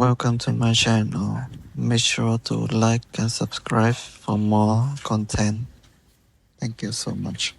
Welcome to my channel. Make sure to like and subscribe for more content. Thank you so much.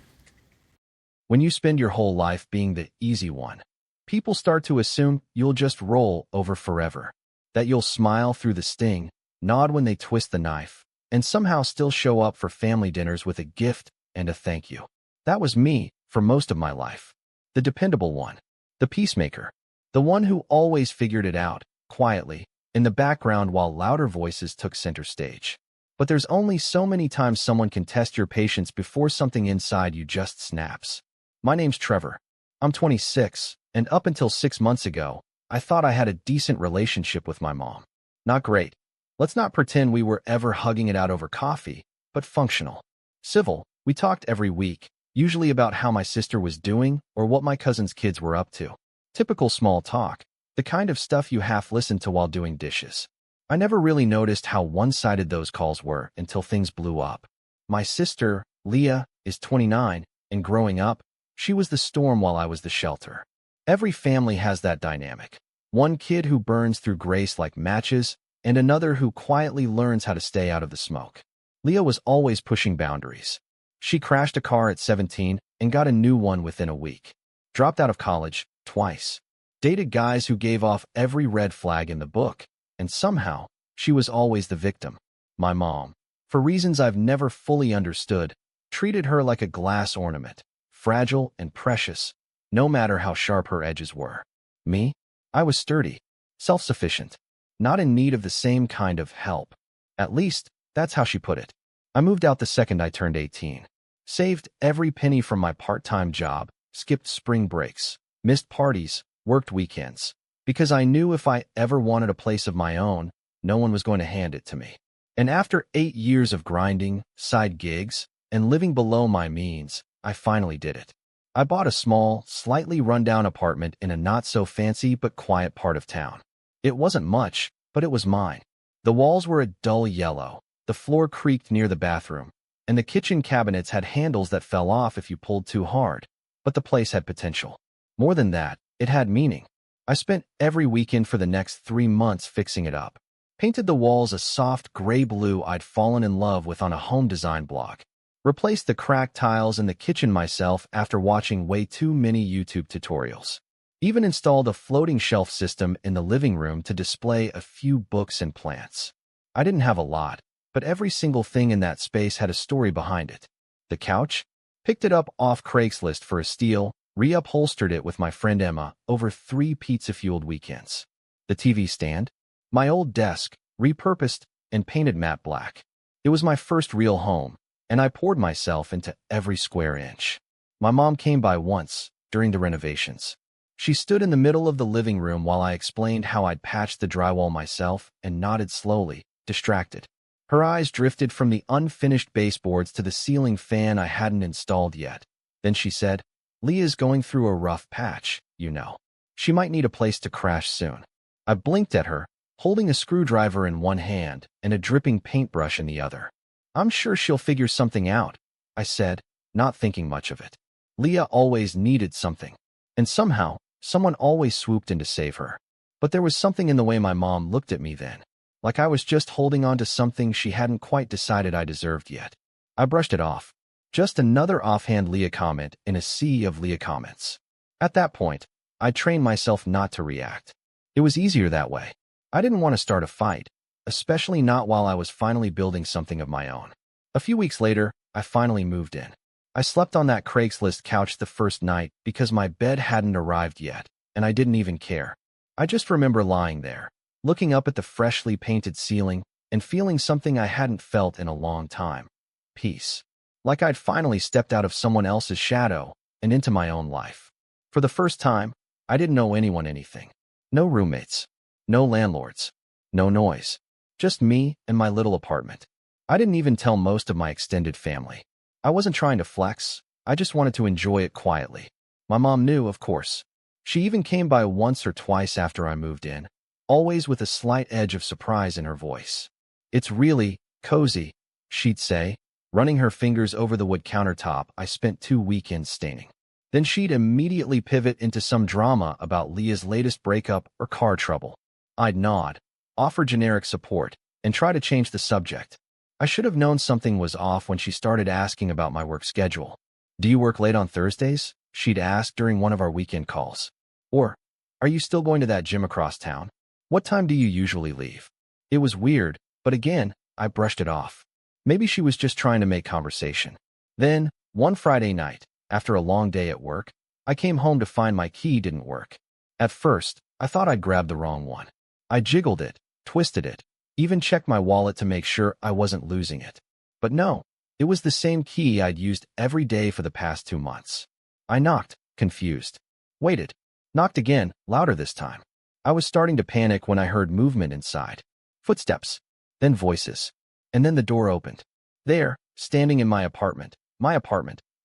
When you spend your whole life being the easy one, people start to assume you'll just roll over forever, that you'll smile through the sting, nod when they twist the knife, and somehow still show up for family dinners with a gift and a thank you. That was me for most of my life. The dependable one, the peacemaker, the one who always figured it out, quietly, in the background while louder voices took center stage. But there's only so many times someone can test your patience before something inside you just snaps. My name's Trevor. I'm 26, and up until 6 months ago, I thought I had a decent relationship with my mom. Not great. Let's not pretend we were ever hugging it out over coffee, but functional. Civil, we talked every week, usually about how my sister was doing or what my cousin's kids were up to. Typical small talk, the kind of stuff you half listen to while doing dishes. I never really noticed how one-sided those calls were until things blew up. My sister, Leah, is 29, and growing up, she was the storm while I was the shelter. Every family has that dynamic. One kid who burns through grace like matches, and another who quietly learns how to stay out of the smoke. Leah was always pushing boundaries. She crashed a car at 17 and got a new one within a week. Dropped out of college twice. Dated guys who gave off every red flag in the book, and somehow, she was always the victim. My mom, for reasons I've never fully understood, treated her like a glass ornament, fragile and precious, no matter how sharp her edges were. Me? I was sturdy, self-sufficient, not in need of the same kind of help. At least, that's how she put it. I moved out the second I turned 18. Saved every penny from my part-time job, skipped spring breaks, missed parties, worked weekends, because I knew if I ever wanted a place of my own, no one was going to hand it to me. And after 8 years of grinding, side gigs, and living below my means, I finally did it. I bought a small, slightly run-down apartment in a not-so-fancy but quiet part of town. It wasn't much, but it was mine. The walls were a dull yellow, the floor creaked near the bathroom, and the kitchen cabinets had handles that fell off if you pulled too hard. But the place had potential. More than that, it had meaning. I spent every weekend for the next 3 months fixing it up. Painted the walls a soft gray blue I'd fallen in love with on a home design blog. Replaced the cracked tiles in the kitchen myself after watching way too many YouTube tutorials. Even installed a floating shelf system in the living room to display a few books and plants. I didn't have a lot, but every single thing in that space had a story behind it. The couch? Picked it up off Craigslist for a steal, reupholstered it with my friend Emma over 3 pizza-fueled weekends. The TV stand? My old desk, repurposed and painted matte black. It was my first real home, and I poured myself into every square inch. My mom came by once, during the renovations. She stood in the middle of the living room while I explained how I'd patched the drywall myself and nodded slowly, distracted. Her eyes drifted from the unfinished baseboards to the ceiling fan I hadn't installed yet. Then she said, "Leah's going through a rough patch, you know. She might need a place to crash soon." I blinked at her, holding a screwdriver in one hand and a dripping paintbrush in the other. "I'm sure she'll figure something out," I said, not thinking much of it. Leah always needed something, and somehow, someone always swooped in to save her. But there was something in the way my mom looked at me then, like I was just holding on to something she hadn't quite decided I deserved yet. I brushed it off. Just another offhand Leah comment in a sea of Leah comments. At that point, I trained myself not to react. It was easier that way. I didn't want to start a fight, especially not while I was finally building something of my own. A few weeks later, I finally moved in. I slept on that Craigslist couch the first night because my bed hadn't arrived yet, and I didn't even care. I just remember lying there, looking up at the freshly painted ceiling and feeling something I hadn't felt in a long time. Peace. Like I'd finally stepped out of someone else's shadow and into my own life. For the first time, I didn't owe anyone anything. No roommates. No landlords. No noise. Just me and my little apartment. I didn't even tell most of my extended family. I wasn't trying to flex. I just wanted to enjoy it quietly. My mom knew, of course. She even came by once or twice after I moved in, always with a slight edge of surprise in her voice. "It's really cozy," she'd say, running her fingers over the wood countertop I spent 2 weekends staining. Then she'd immediately pivot into some drama about Leah's latest breakup or car trouble. I'd nod, offer generic support, and try to change the subject. I should have known something was off when she started asking about my work schedule. Do you work late on Thursdays? She'd ask during one of our weekend calls. Or, are you still going to that gym across town? What time do you usually leave? It was weird, but again, I brushed it off. Maybe she was just trying to make conversation. Then, one Friday night, after a long day at work, I came home to find my key didn't work. At first, I thought I'd grabbed the wrong one. I jiggled it, twisted it, even checked my wallet to make sure I wasn't losing it. But no, it was the same key I'd used every day for the past 2 months. I knocked, confused. Waited. Knocked again, louder this time. I was starting to panic when I heard movement inside. Footsteps. Then voices. And then the door opened. There, standing in my apartment,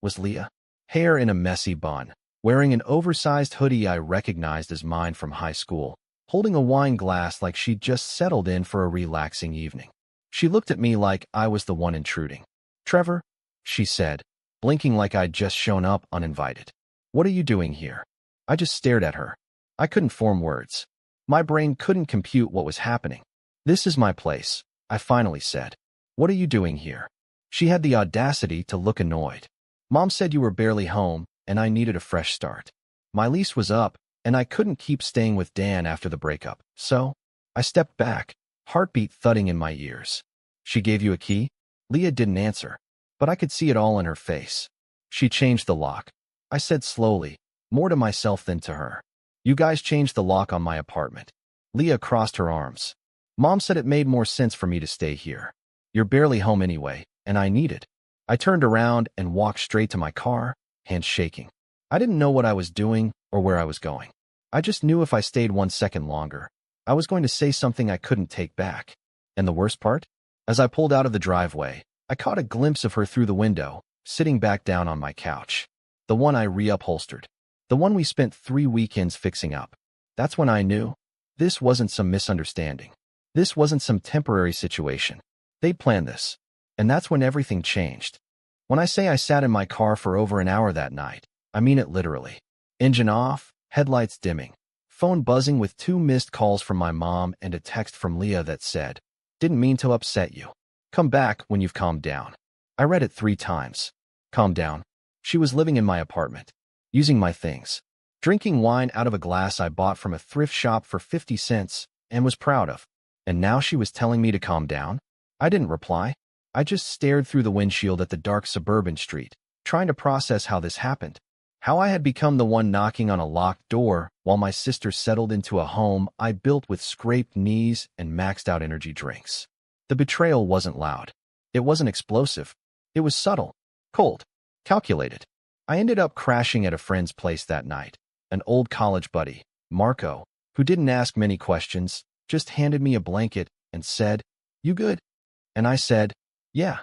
was Leah. Hair in a messy bun, wearing an oversized hoodie I recognized as mine from high school, holding a wine glass like she'd just settled in for a relaxing evening. She looked at me like I was the one intruding. "Trevor," she said, blinking like I'd just shown up uninvited. "What are you doing here?" I just stared at her. I couldn't form words. My brain couldn't compute what was happening. "This is my place," I finally said. "What are you doing here?" She had the audacity to look annoyed. "Mom said you were barely home, and I needed a fresh start. My lease was up, and I couldn't keep staying with Dan after the breakup, so I stepped back, heartbeat thudding in my ears. "She gave you a key?" Leah didn't answer, but I could see it all in her face. "She changed the lock," I said slowly, more to myself than to her. "You guys changed the lock on my apartment." Leah crossed her arms. "Mom said it made more sense for me to stay here. You're barely home anyway, and I need it." I turned around and walked straight to my car, hands shaking. I didn't know what I was doing or where I was going. I just knew if I stayed 1 second longer, I was going to say something I couldn't take back. And the worst part? As I pulled out of the driveway, I caught a glimpse of her through the window, sitting back down on my couch. The one I reupholstered. The one we spent 3 weekends fixing up. That's when I knew. This wasn't some misunderstanding. This wasn't some temporary situation. They'd planned this. And that's when everything changed. When I say I sat in my car for over an hour that night, I mean it literally. Engine off, headlights dimming, phone buzzing with 2 missed calls from my mom and a text from Leah that said, "Didn't mean to upset you. Come back when you've calmed down." I read it 3 times. Calm down. She was living in my apartment, using my things, drinking wine out of a glass I bought from a thrift shop for 50 cents and was proud of. And now she was telling me to calm down? I didn't reply. I just stared through the windshield at the dark suburban street, trying to process how this happened. How I had become the one knocking on a locked door while my sister settled into a home I built with scraped knees and maxed out energy drinks. The betrayal wasn't loud. It wasn't explosive. It was subtle, cold, calculated. I ended up crashing at a friend's place that night, an old college buddy, Marco, who didn't ask many questions, just handed me a blanket and said, "You good?" And I said, "Yeah,"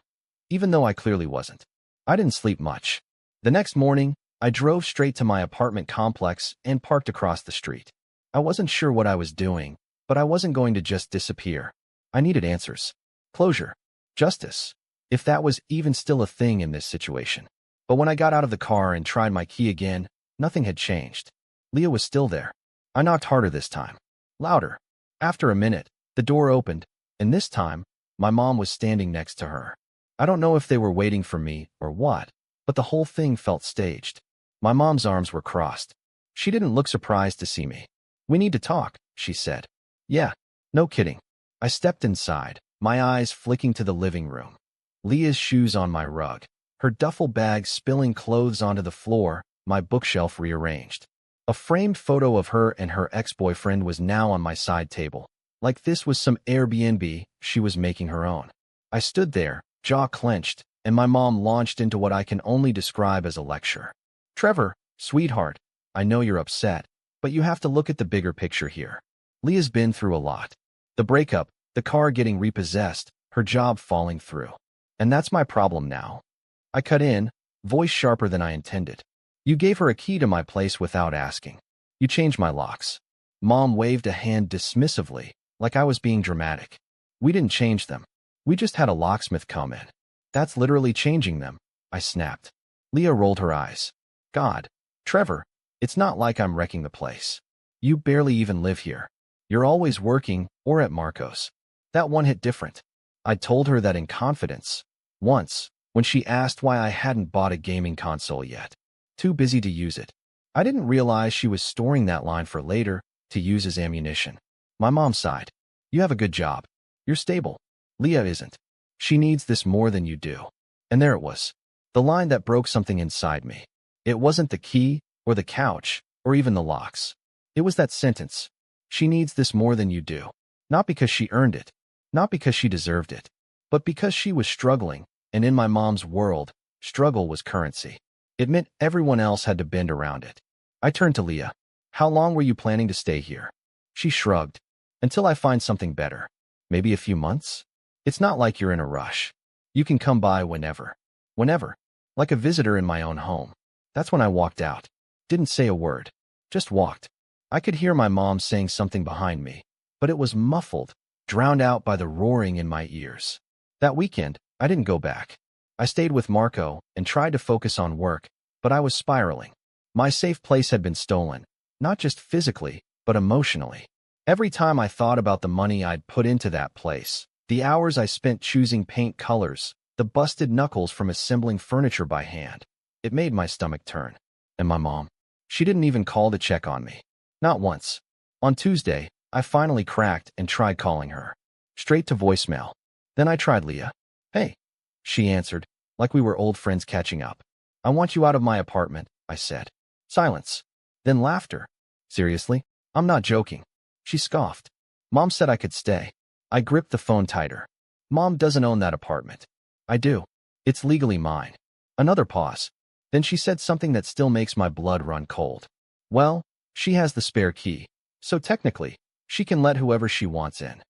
even though I clearly wasn't. I didn't sleep much. The next morning, I drove straight to my apartment complex and parked across the street. I wasn't sure what I was doing, but I wasn't going to just disappear. I needed answers. Closure. Justice. If that was even still a thing in this situation. But when I got out of the car and tried my key again, nothing had changed. Leah was still there. I knocked harder this time. Louder. After a minute, the door opened, and this time, my mom was standing next to her. I don't know if they were waiting for me or what, but the whole thing felt staged. My mom's arms were crossed. She didn't look surprised to see me. "We need to talk," she said. "Yeah, no kidding." I stepped inside, my eyes flicking to the living room. Leah's shoes on my rug, her duffel bag spilling clothes onto the floor, my bookshelf rearranged. A framed photo of her and her ex-boyfriend was now on my side table, like this was some Airbnb she was making her own. I stood there, jaw clenched, and my mom launched into what I can only describe as a lecture. "Trevor, sweetheart, I know you're upset, but you have to look at the bigger picture here. Leah's been through a lot. The breakup, the car getting repossessed, her job falling through. And that's my problem now." I cut in, voice sharper than I intended. "You gave her a key to my place without asking. You changed my locks." Mom waved a hand dismissively, like I was being dramatic. "We didn't change them. We just had a locksmith come in." "That's literally changing them," I snapped. Leah rolled her eyes. "God, Trevor, it's not like I'm wrecking the place. You barely even live here." You're always working or at Marco's. That one hit different. I told her that in confidence. Once, when she asked why I hadn't bought a gaming console yet. Too busy to use it. I didn't realize she was storing that line for later to use as ammunition. My mom sighed. You have a good job. You're stable. Leah isn't. She needs this more than you do. And there it was. The line that broke something inside me. It wasn't the key, or the couch, or even the locks. It was that sentence. She needs this more than you do. Not because she earned it. Not because she deserved it. But because she was struggling, and in my mom's world, struggle was currency. It meant everyone else had to bend around it. I turned to Leah. How long were you planning to stay here? She shrugged. Until I find something better. Maybe a few months? It's not like you're in a rush. You can come by whenever. Whenever. Like a visitor in my own home. That's when I walked out. Didn't say a word. Just walked. I could hear my mom saying something behind me, but it was muffled, drowned out by the roaring in my ears. That weekend, I didn't go back. I stayed with Marco and tried to focus on work, but I was spiraling. My safe place had been stolen, not just physically, but emotionally. Every time I thought about the money I'd put into that place, the hours I spent choosing paint colors, the busted knuckles from assembling furniture by hand, it made my stomach turn. And my mom? She didn't even call to check on me. Not once. On Tuesday, I finally cracked and tried calling her. Straight to voicemail. Then I tried Leah. Hey. She answered, like we were old friends catching up. I want you out of my apartment, I said. Silence. Then laughter. Seriously? I'm not joking. She scoffed. Mom said I could stay. I gripped the phone tighter. Mom doesn't own that apartment. I do. It's legally mine. Another pause. Then she said something that still makes my blood run cold. Well, she has the spare key. So technically, she can let whoever she wants in.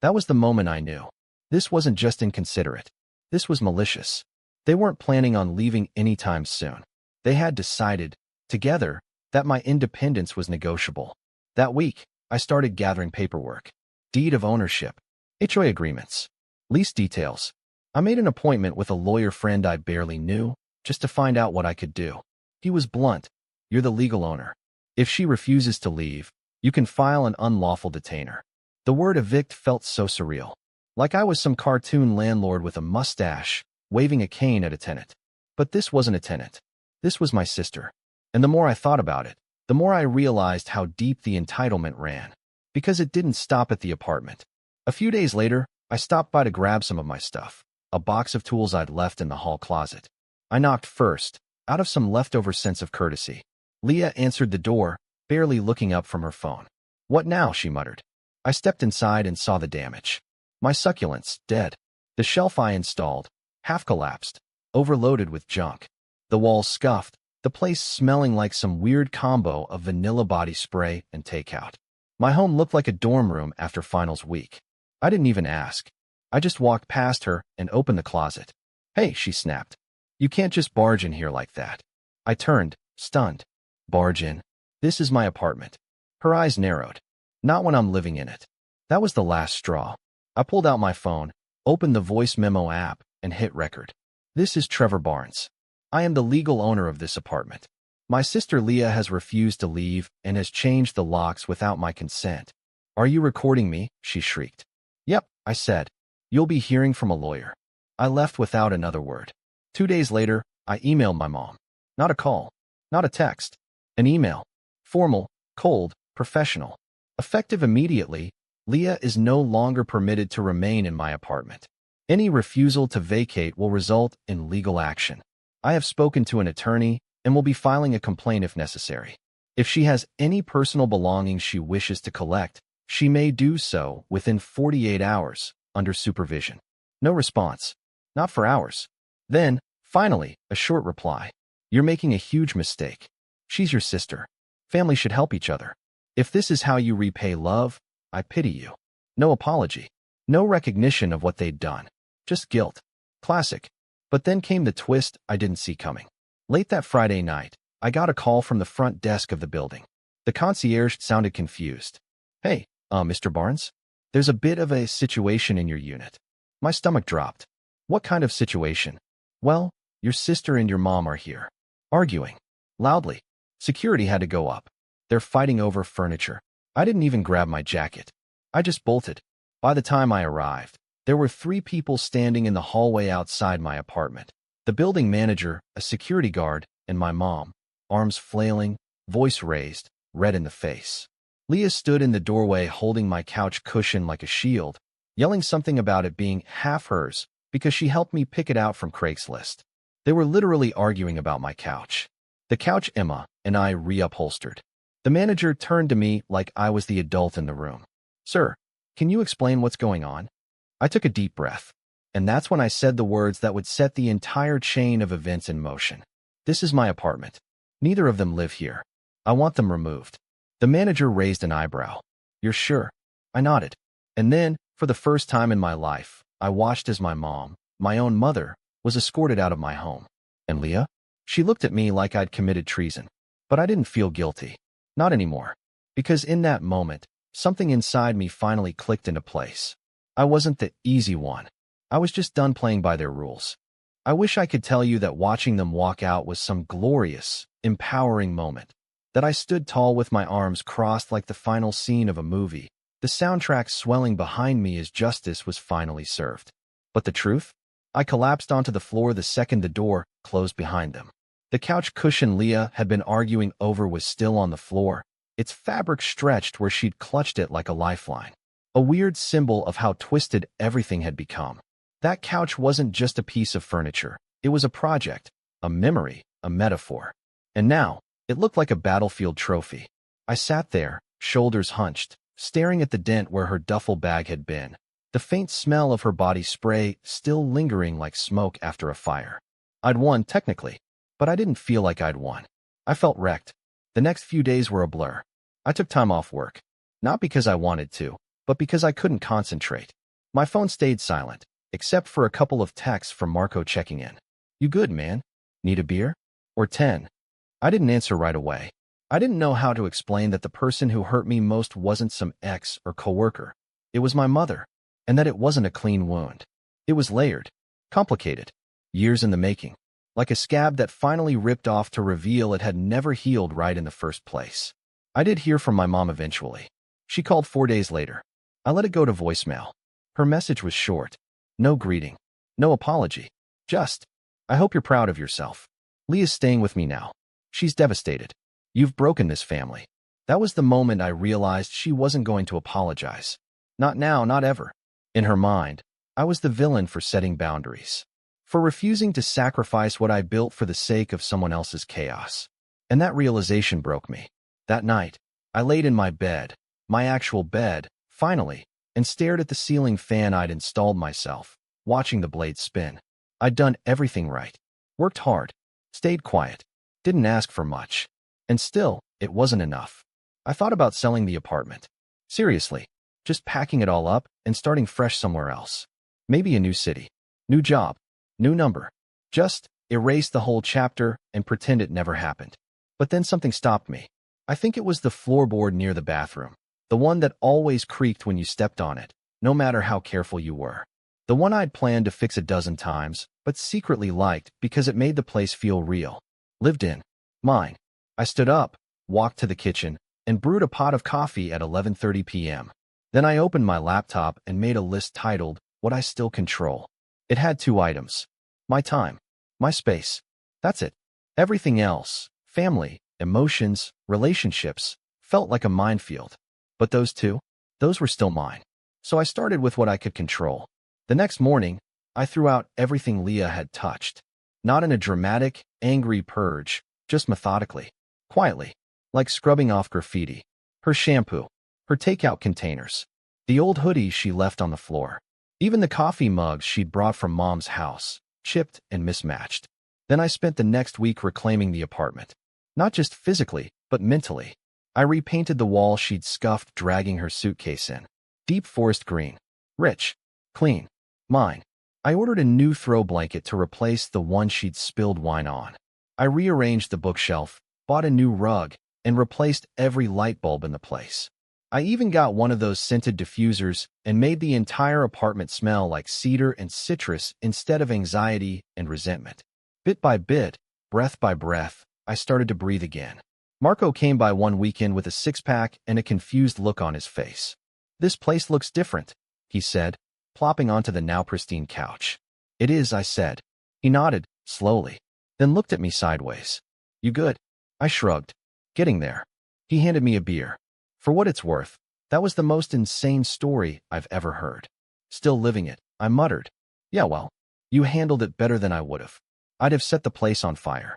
That was the moment I knew. This wasn't just inconsiderate. This was malicious. They weren't planning on leaving anytime soon. They had decided, together, that my independence was negotiable. That week, I started gathering paperwork. Deed of ownership. HOA agreements. Lease details. I made an appointment with a lawyer friend I barely knew, just to find out what I could do. He was blunt. You're the legal owner. If she refuses to leave, you can file an unlawful detainer. The word evict felt so surreal. Like I was some cartoon landlord with a mustache, waving a cane at a tenant. But this wasn't a tenant. This was my sister. And the more I thought about it, the more I realized how deep the entitlement ran. Because it didn't stop at the apartment. A few days later, I stopped by to grab some of my stuff. A box of tools I'd left in the hall closet. I knocked first, out of some leftover sense of courtesy. Leah answered the door, barely looking up from her phone. What now? She muttered. I stepped inside and saw the damage. My succulents, dead. The shelf I installed, half collapsed, overloaded with junk. The walls scuffed, the place smelling like some weird combo of vanilla body spray and takeout. My home looked like a dorm room after finals week. I didn't even ask. I just walked past her and opened the closet. Hey, she snapped. You can't just barge in here like that. I turned, stunned. Barge in? This is my apartment. Her eyes narrowed. Not when I'm living in it. That was the last straw. I pulled out my phone, opened the voice memo app, and hit record. This is Trevor Barnes. I am the legal owner of this apartment. My sister Leah has refused to leave and has changed the locks without my consent. Are you recording me? She shrieked. Yep, I said. You'll be hearing from a lawyer. I left without another word. 2 days later, I emailed my mom. Not a call. Not a text. An email. Formal, cold, professional. Effective immediately, Leah is no longer permitted to remain in my apartment. Any refusal to vacate will result in legal action. I have spoken to an attorney and will be filing a complaint if necessary. If she has any personal belongings she wishes to collect, she may do so within 48 hours, under supervision. No response. Not for hours. Then, finally, a short reply. You're making a huge mistake. She's your sister. Family should help each other. If this is how you repay love, I pity you. No apology. No recognition of what they'd done. Just guilt. Classic. But then came the twist I didn't see coming. Late that Friday night, I got a call from the front desk of the building. The concierge sounded confused. Hey, Mr. Barnes? There's a bit of a situation in your unit. My stomach dropped. What kind of situation? Well, your sister and your mom are here. Arguing. Loudly. Security had to go up. They're fighting over furniture. I didn't even grab my jacket. I just bolted. By the time I arrived, there were 3 people standing in the hallway outside my apartment. The building manager, a security guard, and my mom, arms flailing, voice raised, red in the face. Leah stood in the doorway holding my couch cushion like a shield, yelling something about it being half hers because she helped me pick it out from Craigslist. They were literally arguing about my couch. The couch Emma and I reupholstered. The manager turned to me like I was the adult in the room. "Sir, can you explain what's going on?" I took a deep breath, and that's when I said the words that would set the entire chain of events in motion. "This is my apartment. Neither of them live here. I want them removed." The manager raised an eyebrow. "You're sure?" I nodded. And then, for the first time in my life, I watched as my mom, my own mother, was escorted out of my home. And Leah? She looked at me like I'd committed treason. But I didn't feel guilty. Not anymore. Because in that moment, something inside me finally clicked into place. I wasn't the easy one. I was just done playing by their rules. I wish I could tell you that watching them walk out was some glorious, empowering moment. That I stood tall with my arms crossed like the final scene of a movie, the soundtrack swelling behind me as justice was finally served. But the truth? I collapsed onto the floor the second the door closed behind them. The couch cushion Leah had been arguing over was still on the floor, its fabric stretched where she'd clutched it like a lifeline. A weird symbol of how twisted everything had become. That couch wasn't just a piece of furniture. It was a project, a memory, a metaphor. And now, it looked like a battlefield trophy. I sat there, shoulders hunched, staring at the dent where her duffel bag had been, the faint smell of her body spray still lingering like smoke after a fire. I'd won, technically, but I didn't feel like I'd won. I felt wrecked. The next few days were a blur. I took time off work, not because I wanted to, but because I couldn't concentrate. My phone stayed silent, except for a couple of texts from Marco checking in. "You good, man? Need a beer? Or 10? I didn't answer right away. I didn't know how to explain that the person who hurt me most wasn't some ex or coworker. It was my mother, and that it wasn't a clean wound. It was layered, complicated, years in the making, like a scab that finally ripped off to reveal it had never healed right in the first place. I did hear from my mom eventually. She called 4 days later. I let it go to voicemail. Her message was short. No greeting. No apology. Just, "I hope you're proud of yourself. Leah's staying with me now. She's devastated. You've broken this family." That was the moment I realized she wasn't going to apologize. Not now, not ever. In her mind, I was the villain for setting boundaries, for refusing to sacrifice what I built for the sake of someone else's chaos. And that realization broke me. That night, I laid in my bed, my actual bed, finally, and stared at the ceiling fan I'd installed myself, watching the blades spin. I'd done everything right. Worked hard. Stayed quiet. Didn't ask for much. And still, it wasn't enough. I thought about selling the apartment. Seriously, just packing it all up and starting fresh somewhere else. Maybe a new city, new job, new number. Just erase the whole chapter and pretend it never happened. But then something stopped me. I think it was the floorboard near the bathroom. The one that always creaked when you stepped on it, no matter how careful you were. The one I'd planned to fix a dozen times, but secretly liked because it made the place feel real. Lived in. Mine. I stood up, walked to the kitchen, and brewed a pot of coffee at 11:30 p.m. Then I opened my laptop and made a list titled, "What I Still Control." It had 2 items. My time. My space. That's it. Everything else, family, emotions, relationships, felt like a minefield. But those 2? Those were still mine. So I started with what I could control. The next morning, I threw out everything Leah had touched. Not in a dramatic, angry purge, just methodically, quietly, like scrubbing off graffiti. Her shampoo, her takeout containers, the old hoodie she left on the floor, even the coffee mugs she'd brought from Mom's house, chipped and mismatched. Then I spent the next week reclaiming the apartment. Not just physically, but mentally. I repainted the wall she'd scuffed dragging her suitcase in. Deep forest green. Rich. Clean. Mine. I ordered a new throw blanket to replace the one she'd spilled wine on. I rearranged the bookshelf, bought a new rug, and replaced every light bulb in the place. I even got one of those scented diffusers and made the entire apartment smell like cedar and citrus instead of anxiety and resentment. Bit by bit, breath by breath, I started to breathe again. Marco came by one weekend with a six-pack and a confused look on his face. "This place looks different," he said, plopping onto the now pristine couch. "It is," I said. He nodded, slowly, then looked at me sideways. "You good?" I shrugged. "Getting there." He handed me a beer. For what it's worth, that was the most insane story I've ever heard. "Still living it," I muttered. "Yeah, well, you handled it better than I would have. I'd have set the place on fire."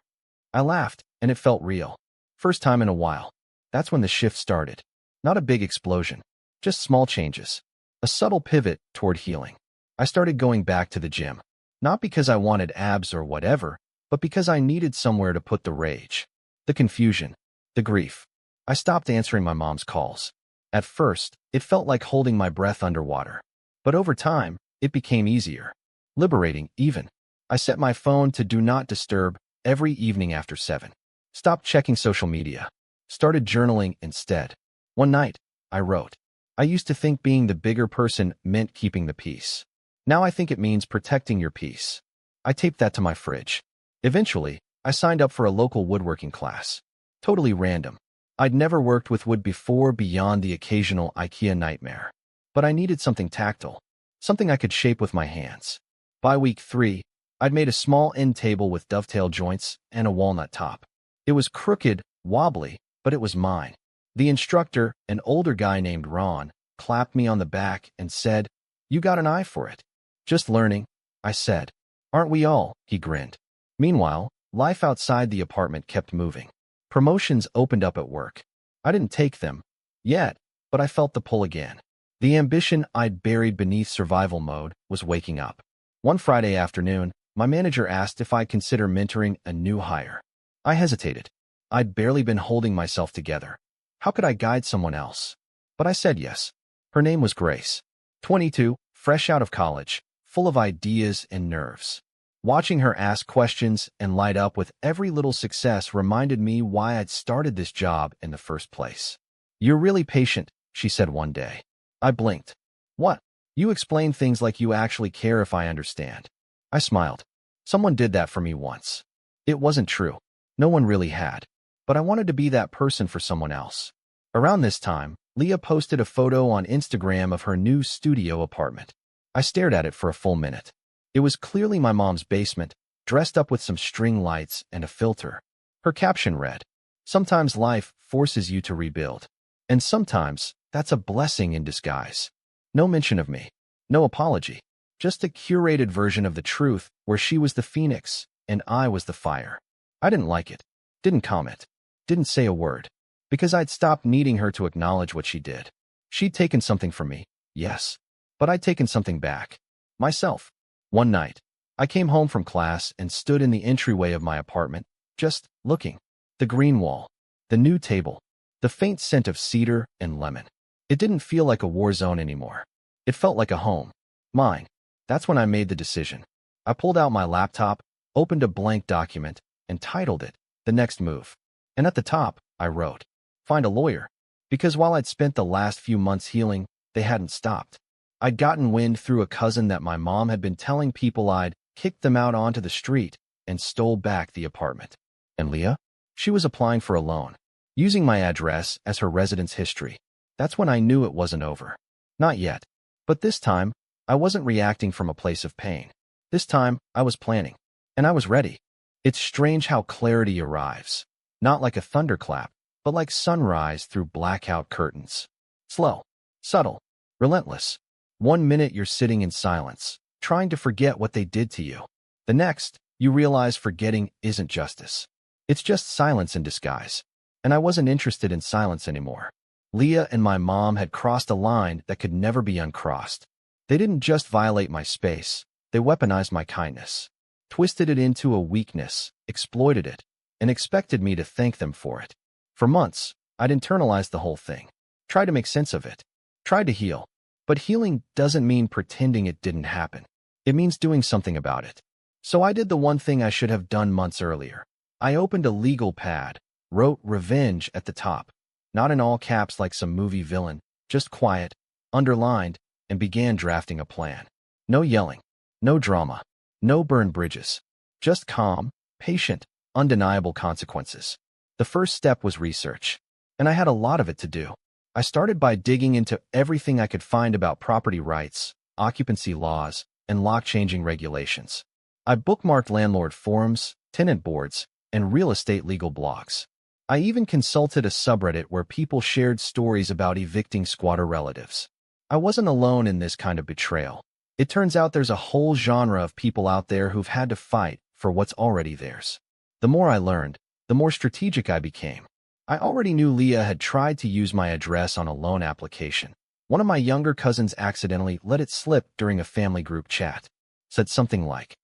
I laughed, and it felt real. First time in a while. That's when the shift started. Not a big explosion, just small changes. A subtle pivot toward healing. I started going back to the gym. Not because I wanted abs or whatever, but because I needed somewhere to put the rage, the confusion, the grief. I stopped answering my mom's calls. At first, it felt like holding my breath underwater. But over time, it became easier. Liberating, even. I set my phone to do not disturb every evening after 7. Stopped checking social media. Started journaling instead. One night, I wrote, "I used to think being the bigger person meant keeping the peace. Now I think it means protecting your peace." I taped that to my fridge. Eventually, I signed up for a local woodworking class. Totally random. I'd never worked with wood before beyond the occasional IKEA nightmare. But I needed something tactile, something I could shape with my hands. By week 3, I'd made a small end table with dovetail joints and a walnut top. It was crooked, wobbly, but it was mine. The instructor, an older guy named Ron, clapped me on the back and said, "You got an eye for it." "Just learning," I said. "Aren't we all?" he grinned. Meanwhile, life outside the apartment kept moving. Promotions opened up at work. I didn't take them yet, but I felt the pull again. The ambition I'd buried beneath survival mode was waking up. One Friday afternoon, my manager asked if I'd consider mentoring a new hire. I hesitated. I'd barely been holding myself together. How could I guide someone else? But I said yes. Her name was Grace. 22, fresh out of college, full of ideas and nerves. Watching her ask questions and light up with every little success reminded me why I'd started this job in the first place. "You're really patient," she said one day. I blinked. "What? You explain things like you actually care if I understand." I smiled. Someone did that for me once. It wasn't true. No one really had. But I wanted to be that person for someone else. Around this time, Leah posted a photo on Instagram of her new studio apartment. I stared at it for a full minute. It was clearly my mom's basement, dressed up with some string lights and a filter. Her caption read, "Sometimes life forces you to rebuild. And sometimes that's a blessing in disguise." No mention of me. No apology. Just a curated version of the truth where she was the phoenix and I was the fire. I didn't like it. Didn't comment. Didn't say a word. Because I'd stopped needing her to acknowledge what she did. She'd taken something from me, yes. But I'd taken something back. Myself. One night, I came home from class and stood in the entryway of my apartment, just looking. The green wall. The new table. The faint scent of cedar and lemon. It didn't feel like a war zone anymore. It felt like a home. Mine. That's when I made the decision. I pulled out my laptop, opened a blank document, and titled it, "The Next Move." And at the top, I wrote, "Find a lawyer." Because while I'd spent the last few months healing, they hadn't stopped. I'd gotten wind through a cousin that my mom had been telling people I'd kicked them out onto the street and stole back the apartment. And Leah? She was applying for a loan, using my address as her residence history. That's when I knew it wasn't over. Not yet. But this time, I wasn't reacting from a place of pain. This time, I was planning. And I was ready. It's strange how clarity arrives. Not like a thunderclap, but like sunrise through blackout curtains. Slow, subtle, relentless. One minute you're sitting in silence, trying to forget what they did to you. The next, you realize forgetting isn't justice. It's just silence in disguise. And I wasn't interested in silence anymore. Leah and my mom had crossed a line that could never be uncrossed. They didn't just violate my space, they weaponized my kindness. Twisted it into a weakness, exploited it, and expected me to thank them for it. For months, I'd internalized the whole thing, tried to make sense of it, tried to heal. But healing doesn't mean pretending it didn't happen. It means doing something about it. So I did the one thing I should have done months earlier. I opened a legal pad, wrote "Revenge" at the top, not in all caps like some movie villain, just quiet, underlined, and began drafting a plan. No yelling, no drama, no burned bridges, just calm, patient, undeniable consequences. The first step was research, and I had a lot of it to do. I started by digging into everything I could find about property rights, occupancy laws, and lock-changing regulations. I bookmarked landlord forums, tenant boards, and real estate legal blogs. I even consulted a subreddit where people shared stories about evicting squatter relatives. I wasn't alone in this kind of betrayal. It turns out there's a whole genre of people out there who've had to fight for what's already theirs. The more I learned, the more strategic I became. I already knew Leah had tried to use my address on a loan application. One of my younger cousins accidentally let it slip during a family group chat. Said something like,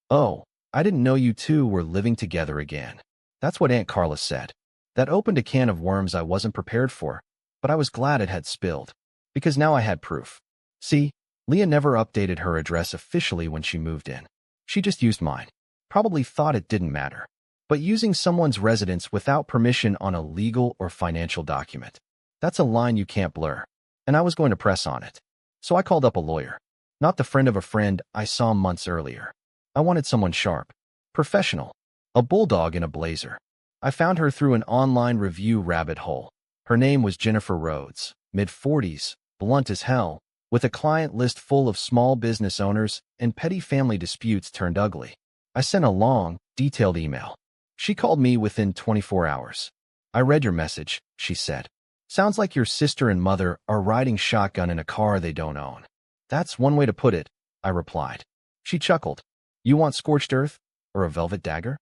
"Oh, I didn't know you two were living together again." That's what Aunt Carla said. That opened a can of worms I wasn't prepared for, but I was glad it had spilled, because now I had proof. See, Leah never updated her address officially when she moved in. She just used mine. Probably thought it didn't matter. But using someone's residence without permission on a legal or financial document, that's a line you can't blur. And I was going to press on it. So I called up a lawyer. Not the friend of a friend I saw months earlier. I wanted someone sharp, professional, a bulldog in a blazer. I found her through an online review rabbit hole. Her name was Jennifer Rhodes, mid-40s, blunt as hell, with a client list full of small business owners and petty family disputes turned ugly. I sent a long, detailed email. She called me within 24 hours. "I read your message," she said. "Sounds like your sister and mother are riding shotgun in a car they don't own." "That's one way to put it," I replied. She chuckled. "You want scorched earth or a velvet dagger?"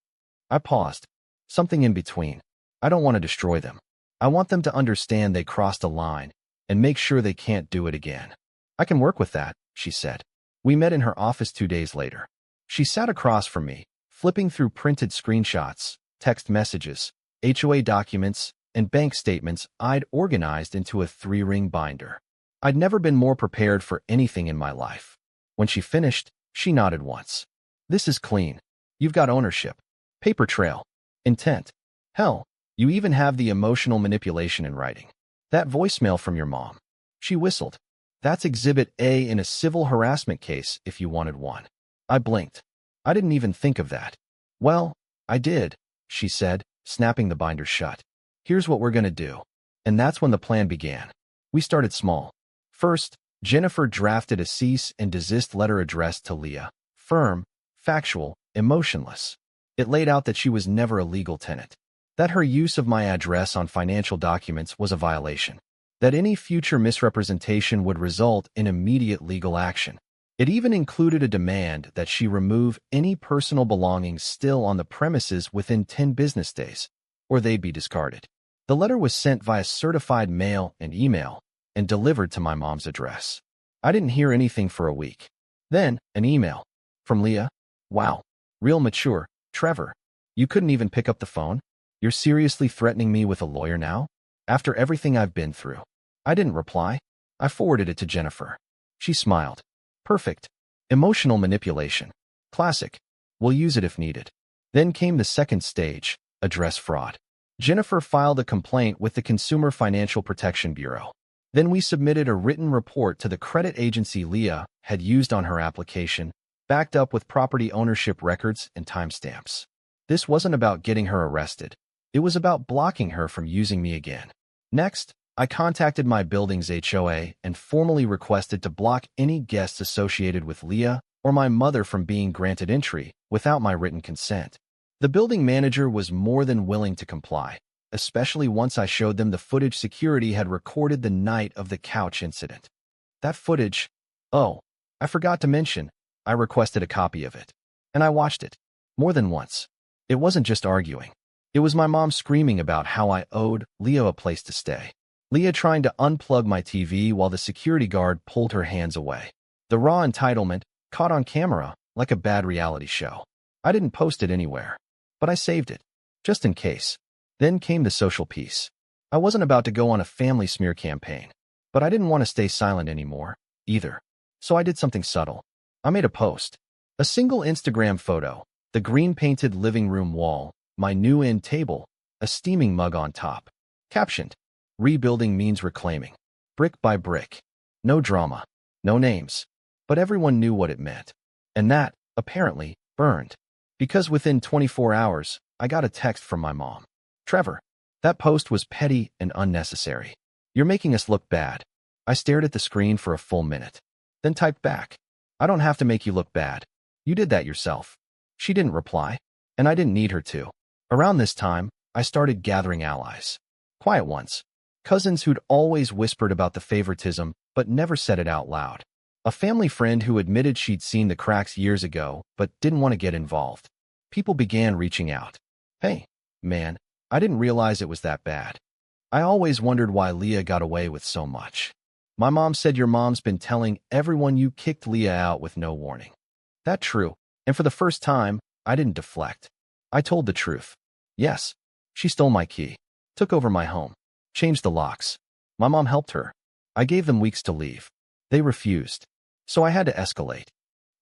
I paused. Something in between. I don't want to destroy them. I want them to understand they crossed a line and make sure they can't do it again. "I can work with that," she said. We met in her office 2 days later. She sat across from me, flipping through printed screenshots, text messages, HOA documents, and bank statements I'd organized into a 3-ring binder. I'd never been more prepared for anything in my life. When she finished, she nodded once. "This is clean. You've got ownership, paper trail, intent. Hell, you even have the emotional manipulation in writing. That voicemail from your mom." She whistled. "That's Exhibit A in a civil harassment case if you wanted one." I blinked. I didn't even think of that. "Well, I did," she said, snapping the binder shut. "Here's what we're going to do." And that's when the plan began. We started small. First, Jennifer drafted a cease and desist letter addressed to Leah. Firm, factual, emotionless. It laid out that she was never a legal tenant. That her use of my address on financial documents was a violation. That any future misrepresentation would result in immediate legal action. It even included a demand that she remove any personal belongings still on the premises within 10 business days, or they'd be discarded. The letter was sent via certified mail and email, and delivered to my mom's address. I didn't hear anything for a week. Then, an email. From Leah. "Wow. Real mature. Trevor. You couldn't even pick up the phone? You're seriously threatening me with a lawyer now? After everything I've been through?" I didn't reply. I forwarded it to Jennifer. She smiled. "Perfect. Emotional manipulation. Classic. We'll use it if needed." Then came the second stage, address fraud. Jennifer filed a complaint with the Consumer Financial Protection Bureau. Then we submitted a written report to the credit agency Leah had used on her application, backed up with property ownership records and timestamps. This wasn't about getting her arrested. It was about blocking her from using me again. Next, I contacted my building's HOA and formally requested to block any guests associated with Leah or my mother from being granted entry without my written consent. The building manager was more than willing to comply, especially once I showed them the footage security had recorded the night of the couch incident. That footage, oh, I forgot to mention, I requested a copy of it. And I watched it. More than once. It wasn't just arguing. It was my mom screaming about how I owed Leah a place to stay. Leah trying to unplug my TV while the security guard pulled her hands away. The raw entitlement, caught on camera, like a bad reality show. I didn't post it anywhere, but I saved it, just in case. Then came the social piece. I wasn't about to go on a family smear campaign, but I didn't want to stay silent anymore, either. So I did something subtle. I made a post. A single Instagram photo, the green-painted living room wall, my new end table, a steaming mug on top. Captioned, "Rebuilding means reclaiming. Brick by brick." No drama, no names, but everyone knew what it meant. And that, apparently, burned. Because within 24 hours, I got a text from my mom. "Trevor, That post was petty and unnecessary. You're making us look bad. I stared at the screen for a full minute, then typed back. I don't have to make you look bad. You did that yourself. She didn't reply, and I didn't need her to. Around this time, I started gathering allies. Quiet ones. Cousins who'd always whispered about the favoritism, but never said it out loud. A family friend who admitted she'd seen the cracks years ago, but didn't want to get involved. People began reaching out. Hey, man, I didn't realize it was that bad. I always wondered why Leah got away with so much. My mom said your mom's been telling everyone you kicked Leah out with no warning. That true, and for the first time, I didn't deflect. I told the truth. Yes, she stole my key, took over my home, changed the locks. My mom helped her. I gave them weeks to leave. They refused. So I had to escalate.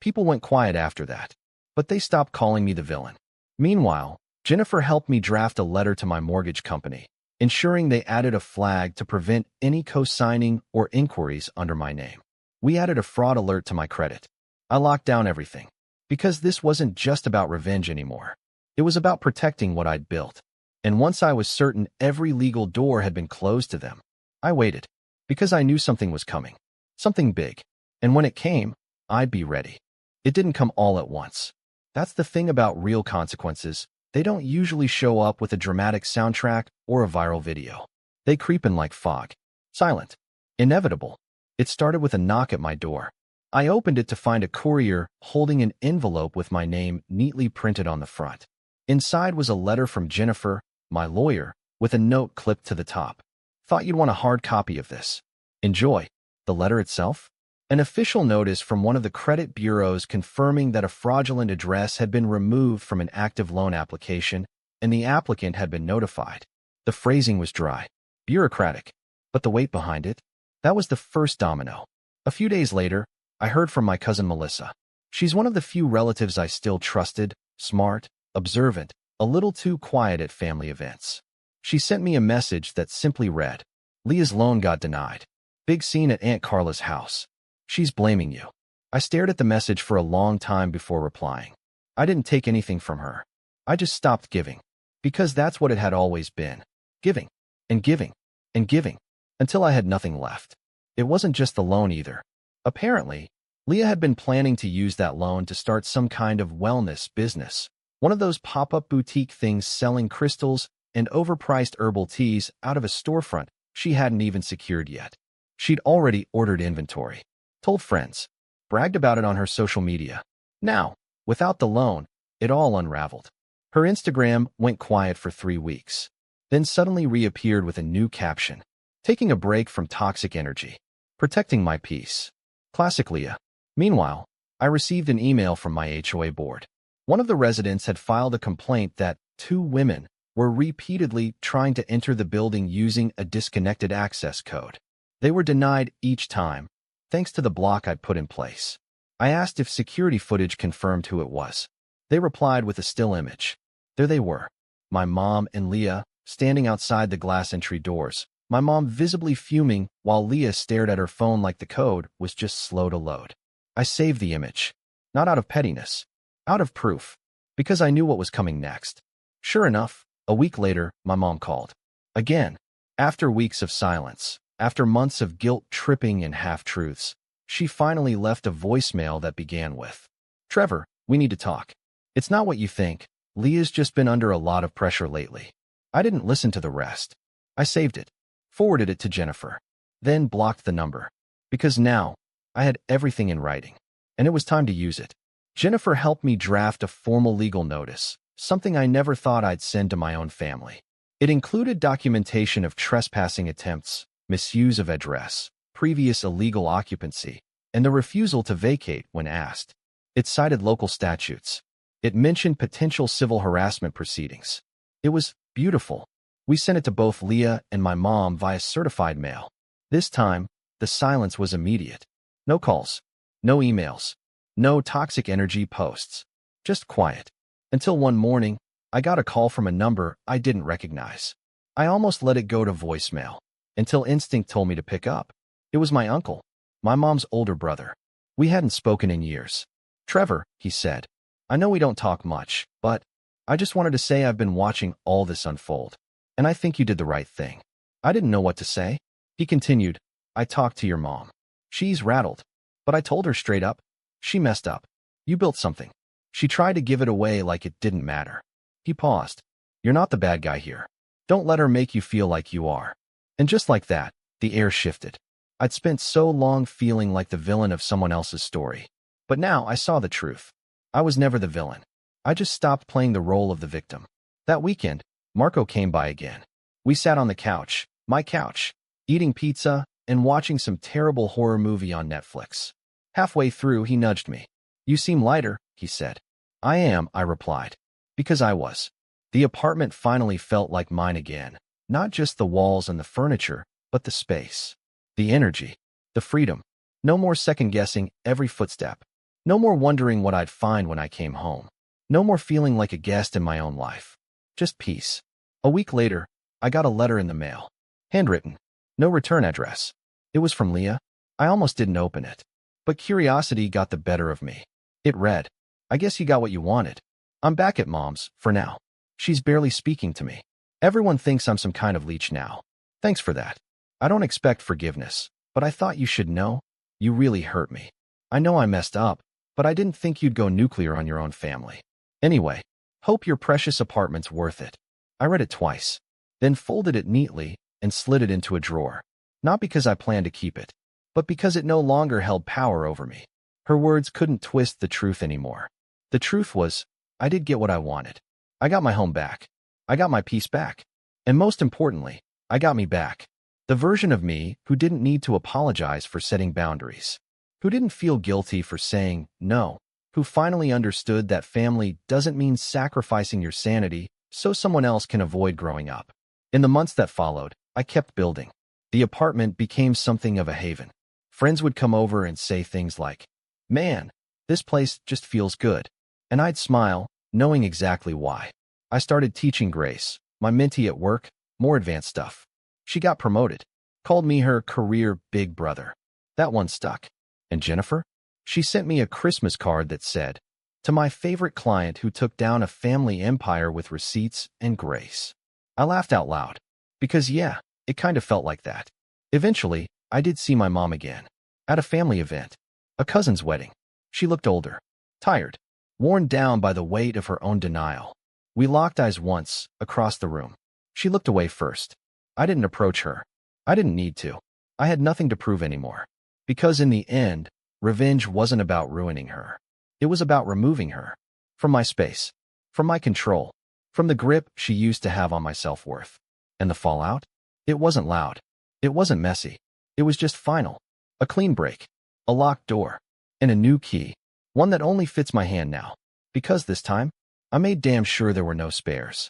People went quiet after that, but they stopped calling me the villain. Meanwhile, Jennifer helped me draft a letter to my mortgage company, ensuring they added a flag to prevent any co-signing or inquiries under my name. We added a fraud alert to my credit. I locked down everything, because this wasn't just about revenge anymore. It was about protecting what I'd built. And once I was certain every legal door had been closed to them, I waited, because I knew something was coming. Something big. And when it came, I'd be ready. It didn't come all at once. That's the thing about real consequences. They don't usually show up with a dramatic soundtrack or a viral video. They creep in like fog. Silent. Inevitable. It started with a knock at my door. I opened it to find a courier holding an envelope with my name neatly printed on the front. Inside was a letter from Jennifer, my lawyer, with a note clipped to the top. Thought you'd want a hard copy of this. Enjoy. The letter itself? An official notice from one of the credit bureaus confirming that a fraudulent address had been removed from an active loan application and the applicant had been notified. The phrasing was dry, bureaucratic, but the weight behind it, that was the first domino. A few days later, I heard from my cousin Melissa. She's one of the few relatives I still trusted, smart, observant, a little too quiet at family events. She sent me a message that simply read, Leah's loan got denied. Big scene at Aunt Carla's house. She's blaming you. I stared at the message for a long time before replying. I didn't take anything from her. I just stopped giving. Because that's what it had always been. Giving. And giving. And giving. Until I had nothing left. It wasn't just the loan either. Apparently, Leah had been planning to use that loan to start some kind of wellness business. One of those pop-up boutique things selling crystals and overpriced herbal teas out of a storefront she hadn't even secured yet. She'd already ordered inventory. Told friends, bragged about it on her social media. Now, without the loan, it all unraveled. Her Instagram went quiet for 3 weeks, then suddenly reappeared with a new caption. Taking a break from toxic energy. Protecting my peace. Classic Leah. Meanwhile, I received an email from my HOA board. One of the residents had filed a complaint that 2 women were repeatedly trying to enter the building using a disconnected access code. They were denied each time, thanks to the block I'd put in place. I asked if security footage confirmed who it was. They replied with a still image. There they were, my mom and Leah, standing outside the glass entry doors, my mom visibly fuming while Leah stared at her phone like the code was just slow to load. I saved the image, not out of pettiness, out of proof, because I knew what was coming next. Sure enough, a week later, my mom called. Again, after weeks of silence. After months of guilt-tripping and half-truths, she finally left a voicemail that began with, Trevor, we need to talk. It's not what you think. Leah's just been under a lot of pressure lately. I didn't listen to the rest. I saved it, forwarded it to Jennifer, then blocked the number. Because now, I had everything in writing, and it was time to use it. Jennifer helped me draft a formal legal notice, something I never thought I'd send to my own family. It included documentation of trespassing attempts, misuse of address, previous illegal occupancy, and the refusal to vacate when asked. It cited local statutes. It mentioned potential civil harassment proceedings. It was beautiful. We sent it to both Leah and my mom via certified mail. This time, the silence was immediate. No calls, no emails, no toxic energy posts. Just quiet. Until one morning, I got a call from a number I didn't recognize. I almost let it go to voicemail, until instinct told me to pick up. It was my uncle, my mom's older brother. We hadn't spoken in years. Trevor, he said, I know we don't talk much, but I just wanted to say I've been watching all this unfold. and I think you did the right thing." I didn't know what to say. He continued, "I talked to your mom. She's rattled. But I told her straight up, she messed up. You built something. She tried to give it away like it didn't matter." He paused. "You're not the bad guy here. Don't let her make you feel like you are." And just like that, the air shifted. I'd spent so long feeling like the villain of someone else's story. But now I saw the truth. I was never the villain. I just stopped playing the role of the victim. That weekend, Marco came by again. We sat on the couch, my couch, eating pizza and watching some terrible horror movie on Netflix. Halfway through, he nudged me. "You seem lighter," he said. "I am," I replied. Because I was. The apartment finally felt like mine again. Not just the walls and the furniture, but the space. The energy. The freedom. No more second-guessing every footstep. No more wondering what I'd find when I came home. No more feeling like a guest in my own life. Just peace. A week later, I got a letter in the mail. Handwritten. No return address. It was from Leah. I almost didn't open it. But curiosity got the better of me. It read, "I guess you got what you wanted. I'm back at Mom's, for now. She's barely speaking to me. Everyone thinks I'm some kind of leech now. Thanks for that. I don't expect forgiveness, but I thought you should know. You really hurt me. I know I messed up, but I didn't think you'd go nuclear on your own family. Anyway, hope your precious apartment's worth it." I read it twice, then folded it neatly and slid it into a drawer. Not because I planned to keep it, but because it no longer held power over me. Her words couldn't twist the truth anymore. The truth was, I did get what I wanted. I got my home back. I got my peace back. And most importantly, I got me back. The version of me who didn't need to apologize for setting boundaries. Who didn't feel guilty for saying no. Who finally understood that family doesn't mean sacrificing your sanity so someone else can avoid growing up. In the months that followed, I kept building. The apartment became something of a haven. Friends would come over and say things like, "Man, this place just feels good." And I'd smile, knowing exactly why. I started teaching Grace, my mentee at work, more advanced stuff. She got promoted. Called me her career big brother. That one stuck. And Jennifer? She sent me a Christmas card that said, "To my favorite client who took down a family empire with receipts and grace." I laughed out loud. Because yeah, it kind of felt like that. Eventually, I did see my mom again. At a family event. A cousin's wedding. She looked older. Tired. Worn down by the weight of her own denial. We locked eyes once, across the room. She looked away first. I didn't approach her. I didn't need to. I had nothing to prove anymore. Because in the end, revenge wasn't about ruining her. It was about removing her. From my space. From my control. From the grip she used to have on my self-worth. And the fallout? It wasn't loud. It wasn't messy. It was just final. A clean break. A locked door. And a new key. One that only fits my hand now. Because this time, I made damn sure there were no spares.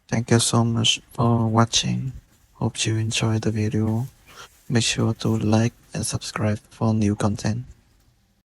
Thank you so much for watching. Hope you enjoyed the video. Make sure to like and subscribe for new content.